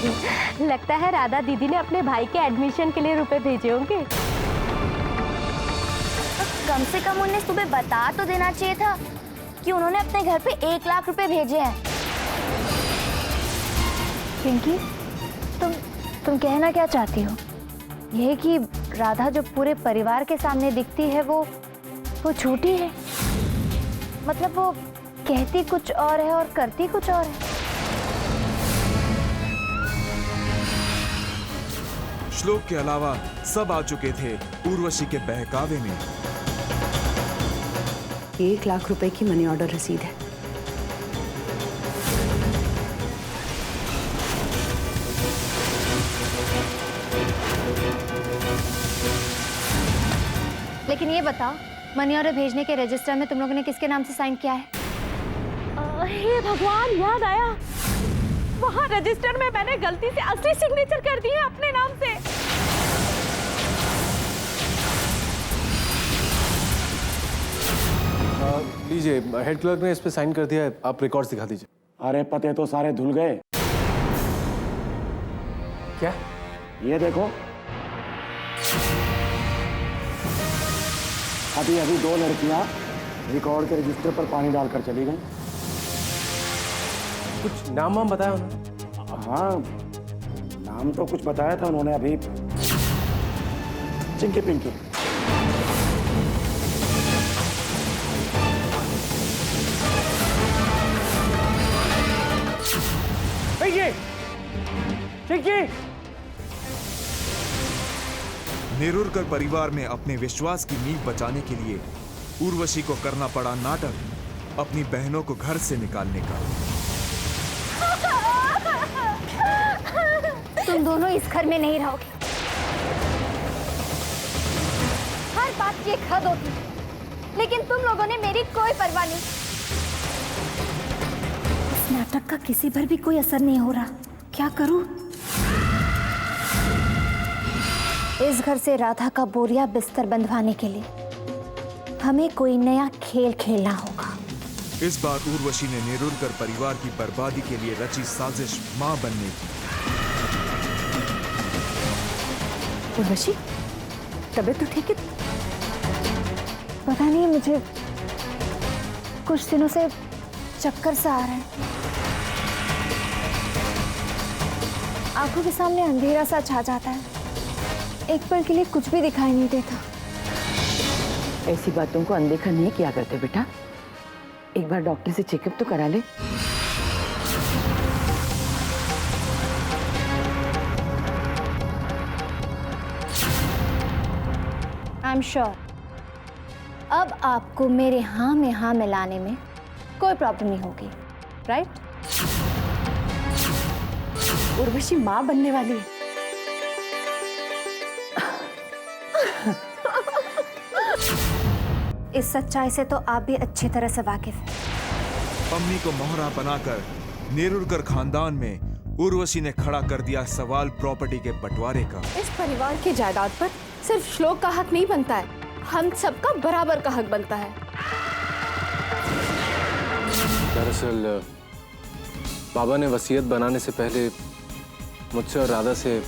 लगता है राधा दीदी ने अपने भाई के एडमिशन के लिए रुपए भेजे होंगे। कम से कम उन्हें सुबह बता तो देना चाहिए था कि उन्होंने अपने घर पे 1 लाख रुपए भेजे हैं। पिंकी, तुम कहना क्या चाहती हो? यह कि राधा जो पूरे परिवार के सामने दिखती है वो झूठी है? मतलब वो कहती कुछ और है और करती कुछ और है। श्लोक के अलावा सब आ चुके थे उर्वशी के बहकावे में। 1 लाख रुपए की मनी ऑर्डर रसीद है। लेकिन ये बताओ, मनी ऑर्डर भेजने के रजिस्टर में तुम लोगों ने किसके नाम से साइन किया है? हे भगवान, याद आया, वहाँ रजिस्टर में मैंने गलती से असली सिग्नेचर कर दी है अपने नाम से। लीजिए, हेड क्लर्क ने इस पे साइन कर दिया है, आप रिकॉर्ड्स दिखा दीजिए। अरे पते तो सारे धुल गए। क्या? ये देखो, अभी 2 लड़कियां रिकॉर्ड के रजिस्टर पर पानी डालकर चली गई। कुछ नाम वाम बताया उन्होंने? हाँ, नाम तो कुछ बताया था उन्होंने अभी। चिंकी पिंकी। नेरुरकर परिवार में अपने विश्वास की नींव बचाने के लिए उर्वशी को करना पड़ा नाटक, अपनी बहनों को घर से निकालने का। तुम दोनों इस घर में नहीं रहोगे। हर बात की एक हद होती है, लेकिन तुम लोगों ने मेरी कोई परवाह नहीं। इस नाटक का किसी पर भी कोई असर नहीं हो रहा। क्या करूं? इस घर से राधा का बोरिया बिस्तर बंधवाने के लिए हमें कोई नया खेल खेलना होगा। इस बार उर्वशी ने नेरुरकर परिवार की बर्बादी के लिए रची साजिश मां बनने की। उर्वशी, तबीयत तो ठीक है? पता नहीं, मुझे कुछ दिनों से चक्कर सा आ रहा है। आंखों के सामने अंधेरा सा छा जाता है। एक पल के लिए कुछ भी दिखाई नहीं देता। ऐसी बातों को अनदेखा नहीं किया करते बेटा। एक बार डॉक्टर से चेकअप तो करा ले। आई एम श्योर अब आपको मेरे हाँ में हाँ मिलाने में कोई प्रॉब्लम नहीं होगी, राइट? उर्वशी माँ बनने वाली है। इस सच्चाई से तो आप भी अच्छी तरह से वाकिफ हैं। पम्मी को मोहरा बनाकर नेरुरकर खानदान में उर्वशी ने खड़ा कर दिया सवाल प्रॉपर्टी के बंटवारे का। इस परिवार की जायदाद पर सिर्फ श्लोक का हक नहीं बनता है, हम सबका बराबर का हक बनता है। दरअसल बाबा ने वसीयत बनाने से पहले मुझसे और राधा से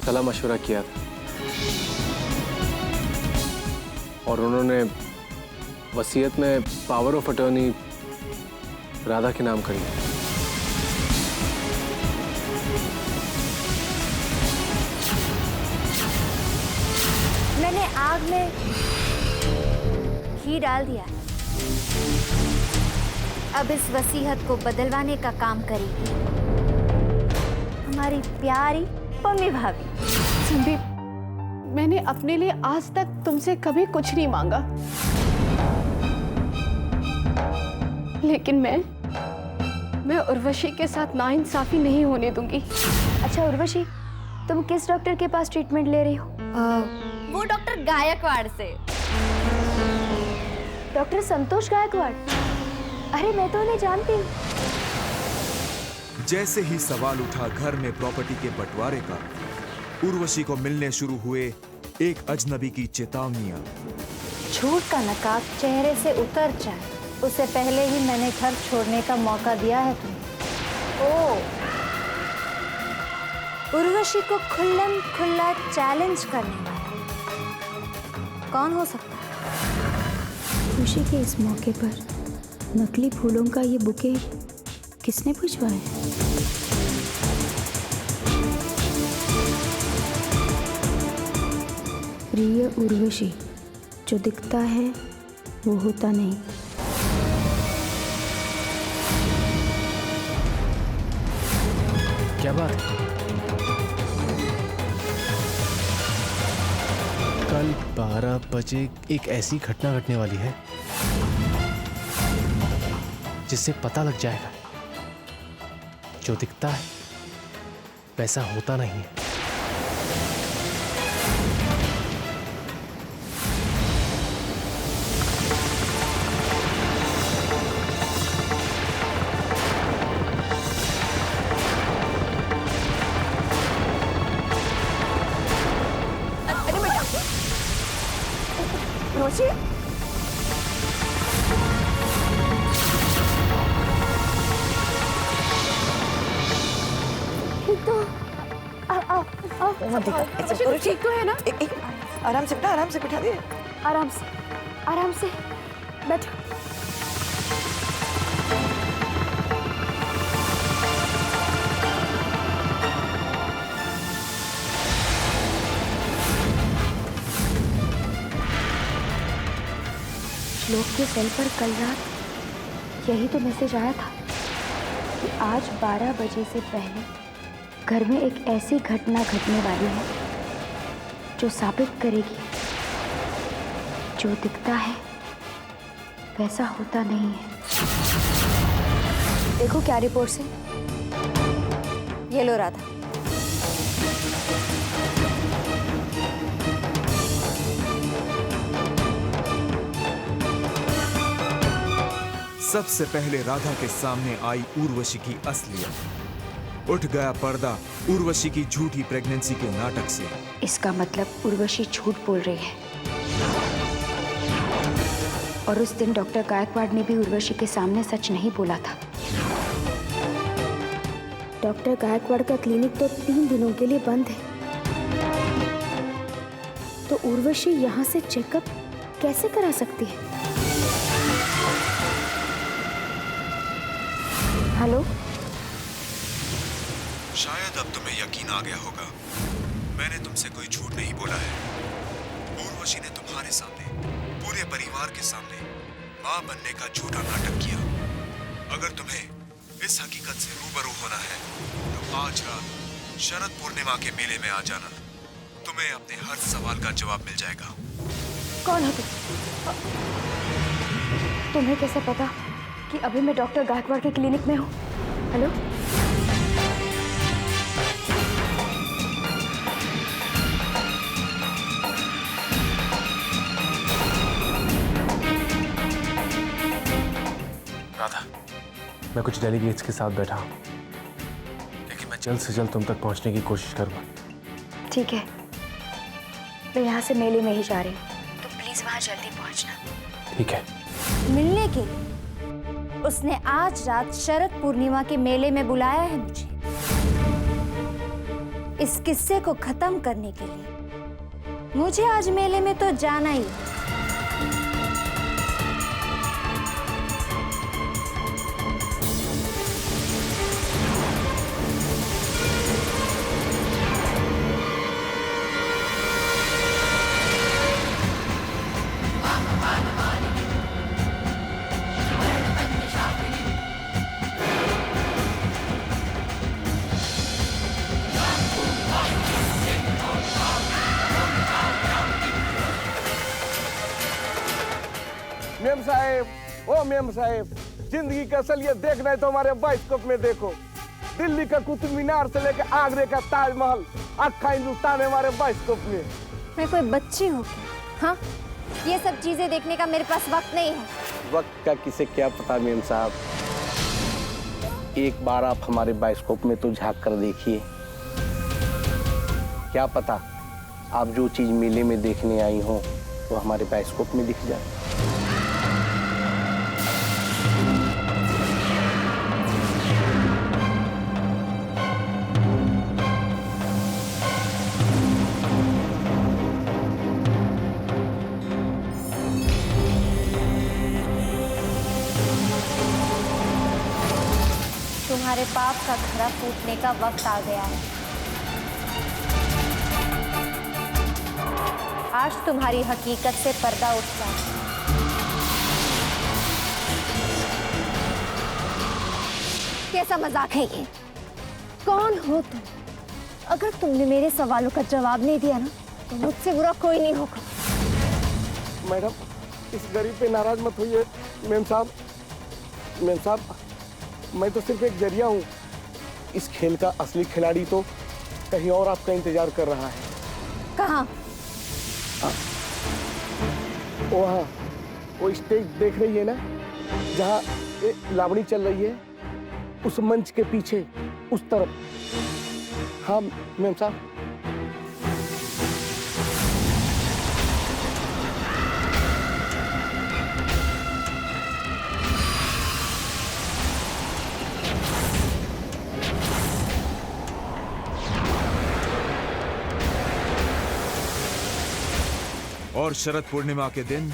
सलाह मशवरा किया था और उन्होंने वसीयत में पावर ऑफ अटॉर्नी राधा के नाम करी है। मैंने आग में घी डाल दिया। अब इस वसीयत को बदलवाने का काम करेगी हमारी प्यारी पम्मी भाभी। संदीप, मैंने अपने लिए आज तक तुमसे कभी कुछ नहीं मांगा, लेकिन मैं उर्वशी के साथ नाइंसाफी नहीं होने दूंगी। अच्छा उर्वशी, तुम किस डॉक्टर के पास ट्रीटमेंट ले रही हो? वो डॉक्टर गायकवाड़ से। डॉक्टर संतोष गायकवाड़? अरे मैं तो उन्हें जानती हूँ। जैसे ही सवाल उठा घर में प्रॉपर्टी के बंटवारे का, उर्वशी को मिलने शुरू हुए एक अजनबी की चेतावनियां। झूठ का नकाब चेहरे से उतर जाए उससे पहले ही मैंने घर छोड़ने का मौका दिया है तुम्हें। ओह, उर्वशी को खुल्लम खुल्ला चैलेंज करने वाला कौन हो सकता है? खुशी के इस मौके पर नकली फूलों का ये बुके किसने भिजवाया? प्रिय उर्वशी, जो दिखता है वो होता नहीं। क्या बात है? कल 12 बजे एक ऐसी घटना घटने वाली है जिससे पता लग जाएगा जो दिखता है वैसा होता नहीं है। उर्वशी, ठीक तो है ना? आराम से बिठा दे। आराम से बैठो। श्लोक के सेल पर कल रात यही तो मैसेज आया था कि आज 12 बजे से पहले घर में एक ऐसी घटना घटने वाली है जो साबित करेगी जो दिखता है वैसा होता नहीं है। देखो क्या रिपोर्ट से। ये लो राधा। सबसे पहले राधा के सामने आई उर्वशी की असलियत। उठ गया पर्दा उर्वशी की झूठी प्रेगनेंसी के नाटक से। इसका मतलब उर्वशी झूठ बोल रही है। और उस दिन डॉक्टर गायकवाड़ ने भी उर्वशी के सामने सच नहीं बोला था। डॉक्टर गायकवाड़ का क्लिनिक तो 3 दिनों के लिए बंद है, तो उर्वशी यहाँ से चेकअप कैसे करा सकती है? हेलो, शायद अब तुम्हें यकीन आ गया होगा, मैंने तुमसे कोई झूठ नहीं बोला है। उर्वशी ने तुम्हारे सामने, पूरे परिवार के सामने मां बनने का झूठा नाटक किया। अगर तुम्हें इस हकीकत से रूबरू होना है तो आज रात शरद पूर्णिमा के मेले में आ जाना। तुम्हें अपने हर सवाल का जवाब मिल जाएगा। कौन हो तुम? तुम्हें कैसे पता कि अभी मैं डॉक्टर गायकवाड़ के क्लिनिक में हूँ? हेलो, राधा, मैं कुछ डेलीगेट्स के साथ बैठा हूँ, लेकिन मैं जल्द से जल्द तुम तक पहुँचने की कोशिश करूँगा। ठीक है, मैं यहाँ से मेले में ही जा रही हूँ, तो प्लीज वहाँ जल्दी पहुँचना। ठीक है। मिलने के लिए उसने आज रात शरद पूर्णिमा के मेले में बुलाया है मुझे। इस किस्से को खत्म करने के लिए मुझे आज मेले में तो जाना ही है। मेम साहेब, ओ मेम साहेब, जिंदगी का असलियत देखना है तो हमारे बाइस्कोप में देखो। दिल्ली का कुतुब मीनार से लेकर आगरे का ताजमहल, अक्खा हिंदुस्तान है हमारे बाइस्कोप में। मैं कोई बच्ची हूँ क्या? हाँ, ये सब चीजें देखने का मेरे पास वक्त नहीं है। वक्त का किसे क्या पता मेम साहब। एक बार आप हमारे बाइस्कोप में तो झांक कर देखिए, क्या पता आप जो चीज मेले में देखने आई हो वो हमारे बाइस्कोप में दिख जाए। तुम्हारे पाप का घड़ा फूटने का वक्त आ गया है। आज तुम्हारी हकीकत से पर्दा उठ गया। कैसा मजाक है ये? कौन हो तुम? अगर तुमने मेरे सवालों का जवाब नहीं दिया ना तो मुझसे बुरा कोई नहीं होगा। मैडम, इस गरीब पे नाराज मत होइए। मेम साहब, मैं तो सिर्फ एक जरिया हूँ। इस खेल का असली खिलाड़ी तो कहीं और आपका इंतजार कर रहा है। कहाँ? वहाँ, वो स्टेज देख रही है ना, जहाँ लावणी चल रही है, उस मंच के पीछे, उस तरफ। हाँ मेम साहब। और शरद पूर्णिमा के दिन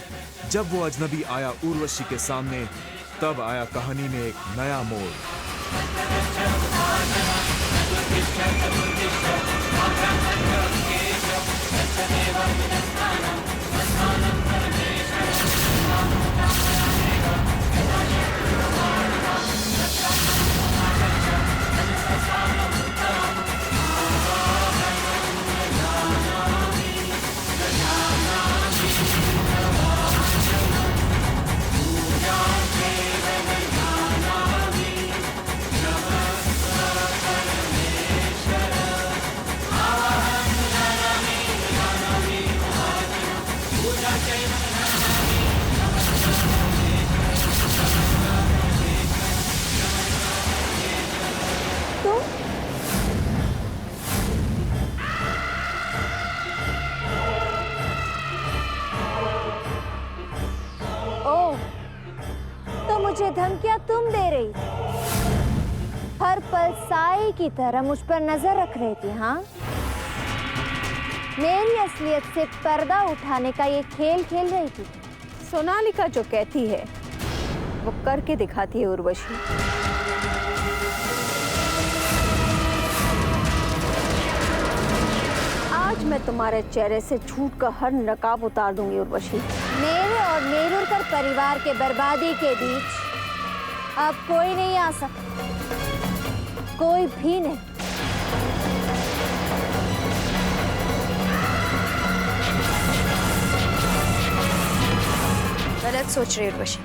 जब वो अजनबी आया उर्वशी के सामने, तब आया कहानी में एक नया मोड़। मुझे धमकियां तुम दे रही थी, हर पल साई की तरह मुझ पर नजर रख रही थी। हाँ, मेरी असलियत से पर्दा उठाने का ये खेल खेल रही थी। सोनालिका जो कहती है वो करके दिखाती है उर्वशी। आज मैं तुम्हारे चेहरे से झूठ का हर नकाब उतार दूंगी उर्वशी। मेरे और नेरुरकर परिवार के बर्बादी के बीच अब कोई नहीं आ सकता, कोई भी नहीं। गलत सोच रही उर्वशी।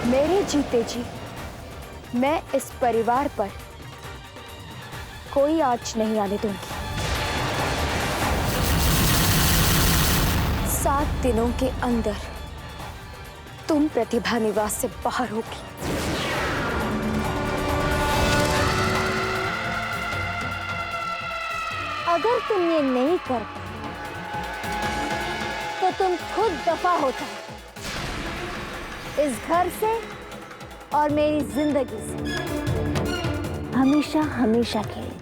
मेरे जीते जी मैं इस परिवार पर कोई आँच नहीं आने दूंगी। 7 दिनों के अंदर तुम प्रतिभा निवास से बाहर होगी। अगर तुम ये नहीं कर पाए तो तुम खुद दफा होता है इस घर से और मेरी जिंदगी से, हमेशा हमेशा के लिए।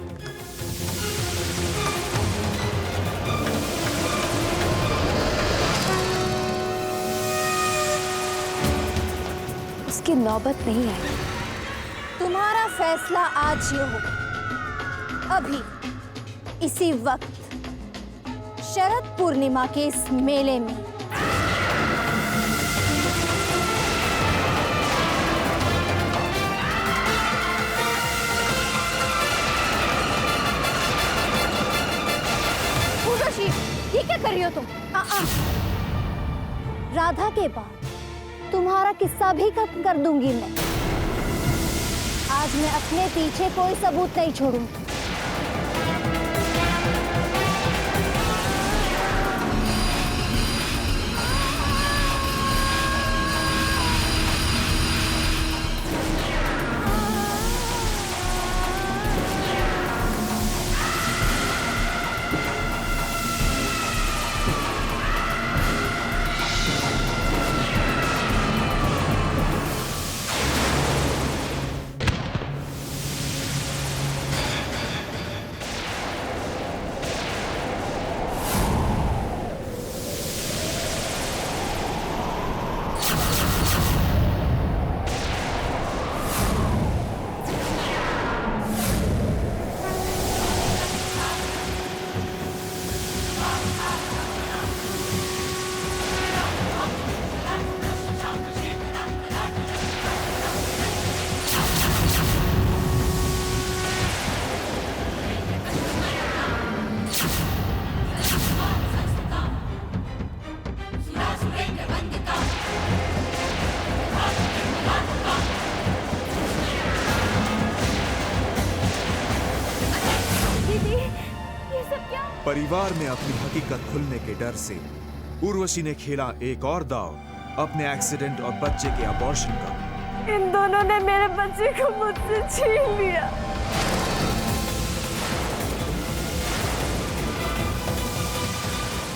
उसकी नौबत नहीं आई। तुम्हारा फैसला आज ये हो, अभी इसी वक्त शरद पूर्णिमा के इस मेले में। ये क्या कर रही हो तुम? राधा के बाद तुम्हारा किस्सा भी खत्म कर दूंगी मैं। आज मैं अपने पीछे कोई सबूत नहीं छोड़ूंगी। परिवार में अपनी हकीकत खुलने के डर से उर्वशी ने खेला एक और दांव, अपने एक्सीडेंट और बच्चे के अबॉर्शन का। इन दोनों ने मेरे बच्चे को मुझसे छीन लिया।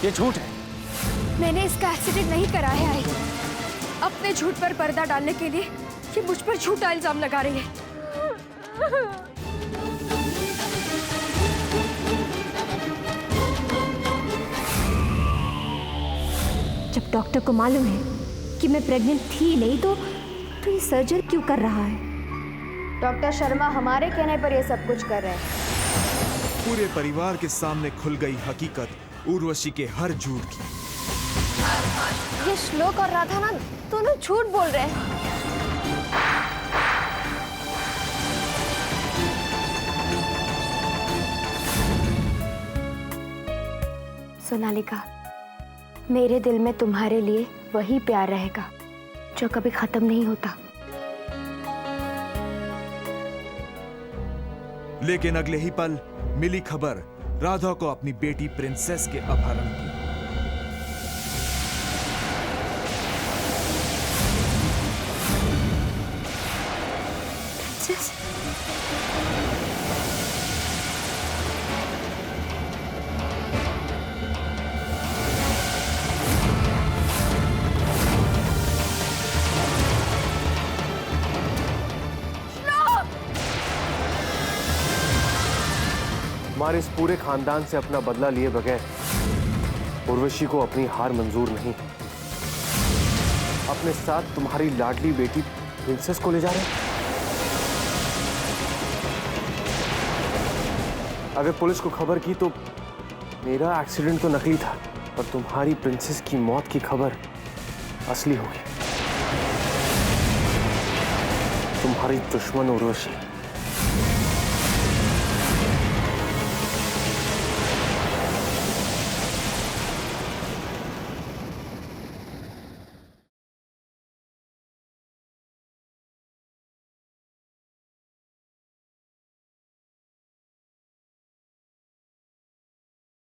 ये झूठ है। मैंने इसका एक्सीडेंट नहीं कराया है। अपने झूठ पर पर्दा डालने के लिए ये मुझ पर झूठा इल्जाम लगा रही है। जब डॉक्टर को मालूम है कि मैं प्रेग्नेंट थी नहीं तो ये सर्जरी क्यों कर रहा है? डॉक्टर शर्मा हमारे कहने पर ये सब कुछ कर रहे हैं। पूरे परिवार के सामने खुल गई हकीकत उर्वशी के हर झूठ की। ये श्लोक और राधा ना दोनों झूठ बोल रहे हैं। सोनालिका, मेरे दिल में तुम्हारे लिए वही प्यार रहेगा जो कभी खत्म नहीं होता। लेकिन अगले ही पल मिली खबर राधा को अपनी बेटी प्रिंसेस के अपहरण की। हमारे इस पूरे खानदान से अपना बदला लिए बगैर उर्वशी को अपनी हार मंजूर नहीं। अपने साथ तुम्हारी लाडली बेटी प्रिंसेस को ले जा रहे हैं। अगर पुलिस को खबर की तो मेरा एक्सीडेंट तो नकली था, पर तुम्हारी प्रिंसेस की मौत की खबर असली होगी। तुम्हारी दुश्मन उर्वशी